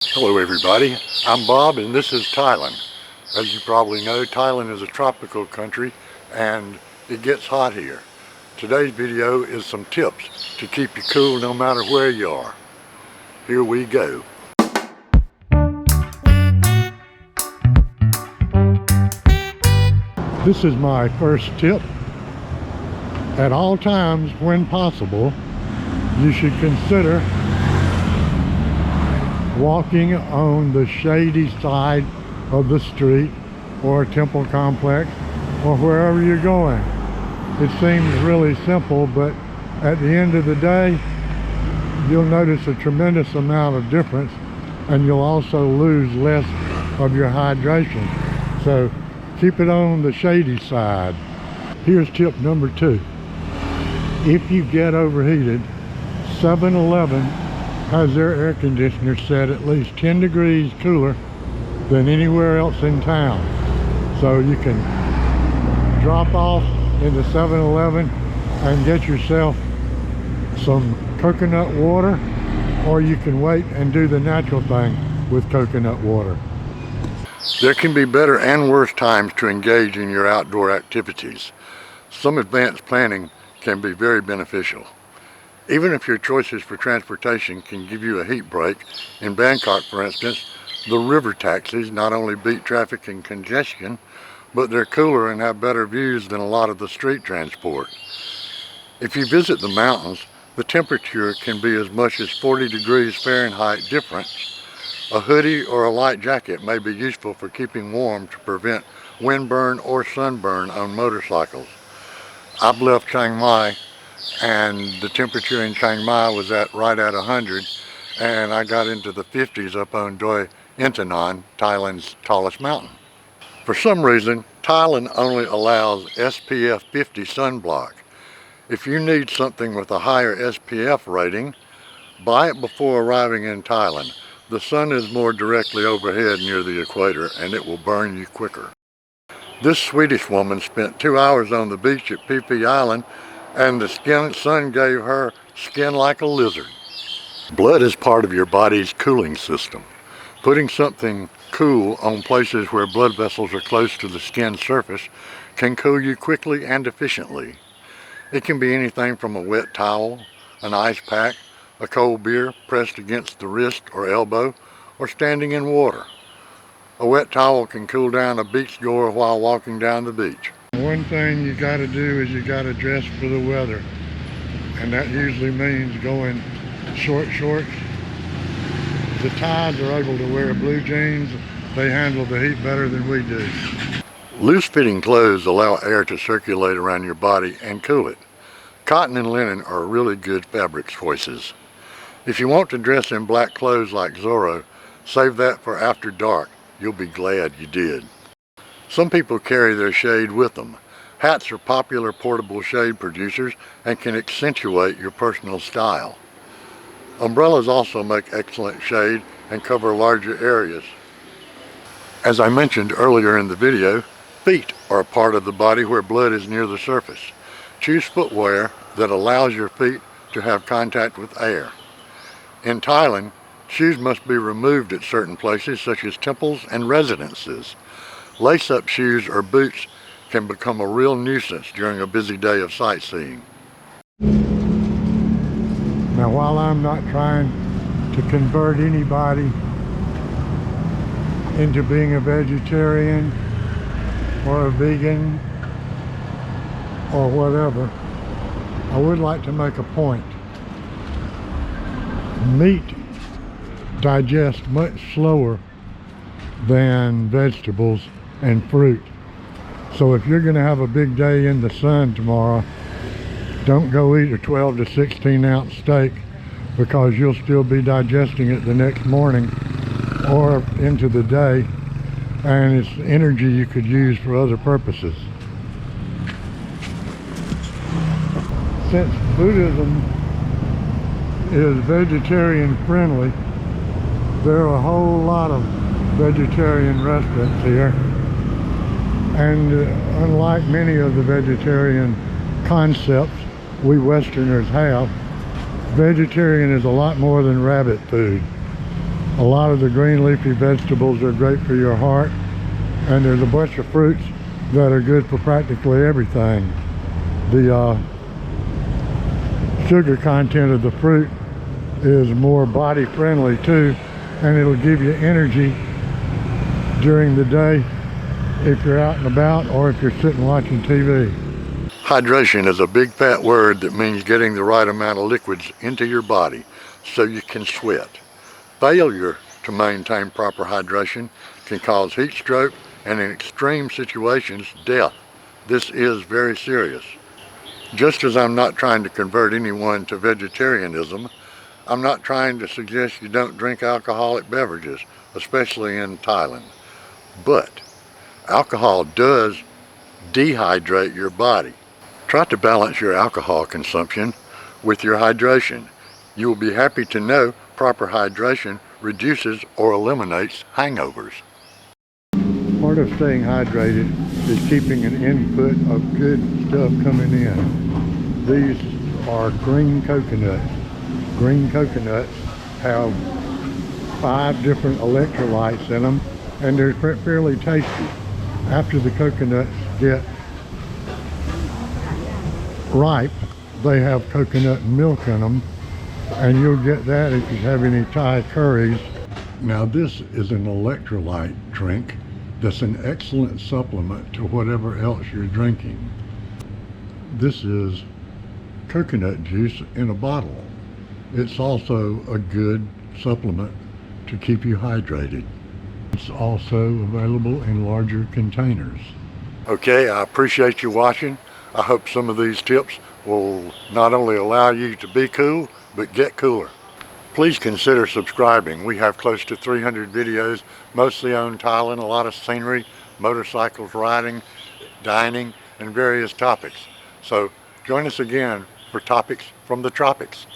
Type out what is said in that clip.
Hello everybody, I'm Bob and this is Thailand. As you probably know, Thailand is a tropical country and it gets hot here. Today's video is some tips to keep you cool no matter where you are. Here we go. This is my first tip. At all times, when possible, you should consider walking on the shady side of the street or temple complex or wherever you're going. It seems really simple, but at the end of the day, you'll notice a tremendous amount of difference, and you'll also lose less of your hydration. So keep it on the shady side. Here's tip number 2. If you get overheated, 7-Eleven has their air conditioner set at least 10 degrees cooler than anywhere else in town. So you can drop off into 7-Eleven and get yourself some coconut water, or you can wait and do the natural thing with coconut water. There can be better and worse times to engage in your outdoor activities. Some advanced planning can be very beneficial. Even if your choices for transportation can give you a heat break, in Bangkok for instance, the river taxis not only beat traffic and congestion, but they're cooler and have better views than a lot of the street transport. If you visit the mountains, the temperature can be as much as 40 degrees Fahrenheit difference. A hoodie or a light jacket may be useful for keeping warm to prevent windburn or sunburn on motorcycles. I've left Chiang Mai and the temperature in Chiang Mai was right at 100, and I got into the 50s up on Doi Intanon, Thailand's tallest mountain. For some reason, Thailand only allows SPF 50 sunblock. If you need something with a higher SPF rating, buy it before arriving in Thailand. The sun is more directly overhead near the equator and it will burn you quicker. This Swedish woman spent 2 hours on the beach at Phi Phi Island, and the sun gave her skin like a lizard. Blood is part of your body's cooling system. Putting something cool on places where blood vessels are close to the skin surface can cool you quickly and efficiently. It can be anything from a wet towel, an ice pack, a cold beer pressed against the wrist or elbow, or standing in water. A wet towel can cool down a beachgoer while walking down the beach. One thing you got to do is you got to dress for the weather, and that usually means going short shorts. The Thais are able to wear blue jeans. They handle the heat better than we do. Loose-fitting clothes allow air to circulate around your body and cool it. Cotton and linen are really good fabric choices. If you want to dress in black clothes like Zorro, save that for after dark. You'll be glad you did. Some people carry their shade with them. Hats are popular portable shade producers and can accentuate your personal style. Umbrellas also make excellent shade and cover larger areas. As I mentioned earlier in the video, feet are a part of the body where blood is near the surface. Choose footwear that allows your feet to have contact with air. In Thailand, shoes must be removed at certain places such as temples and residences. Lace-up shoes or boots can become a real nuisance during a busy day of sightseeing. Now, while I'm not trying to convert anybody into being a vegetarian or a vegan or whatever, I would like to make a point. Meat digests much slower than vegetables and fruit. So if you're going to have a big day in the sun tomorrow, don't go eat a 12 to 16 ounce steak, because you'll still be digesting it the next morning or into the day, and it's energy you could use for other purposes. Since Buddhism is vegetarian friendly, there are a whole lot of vegetarian restaurants here, and unlike many of the vegetarian concepts we Westerners have, vegetarian is a lot more than rabbit food. A lot of the green leafy vegetables are great for your heart, and there's a bunch of fruits that are good for practically everything. The sugar content of the fruit is more body friendly too, and it'll give you energy during the day if you're out and about or if you're sitting watching TV. Hydration is a big fat word that means getting the right amount of liquids into your body so you can sweat. Failure to maintain proper hydration can cause heat stroke and in extreme situations, death. This is very serious. Just as I'm not trying to convert anyone to vegetarianism, I'm not trying to suggest you don't drink alcoholic beverages, especially in Thailand. But alcohol does dehydrate your body. Try to balance your alcohol consumption with your hydration. You will be happy to know proper hydration reduces or eliminates hangovers. Part of staying hydrated is keeping an input of good stuff coming in. These are green coconuts. Green coconuts have 5 different electrolytes in them, and they're fairly tasty. After the coconuts get ripe, they have coconut milk in them, and you'll get that if you have any Thai curries. Now this is an electrolyte drink that's an excellent supplement to whatever else you're drinking. This is coconut juice in a bottle. It's also a good supplement to keep you hydrated. It's also available in larger containers. Okay, I appreciate you watching. I hope some of these tips will not only allow you to be cool, but get cooler. Please consider subscribing. We have close to 300 videos, mostly on Thailand, a lot of scenery, motorcycles, riding, dining, and various topics. So join us again for topics from the tropics.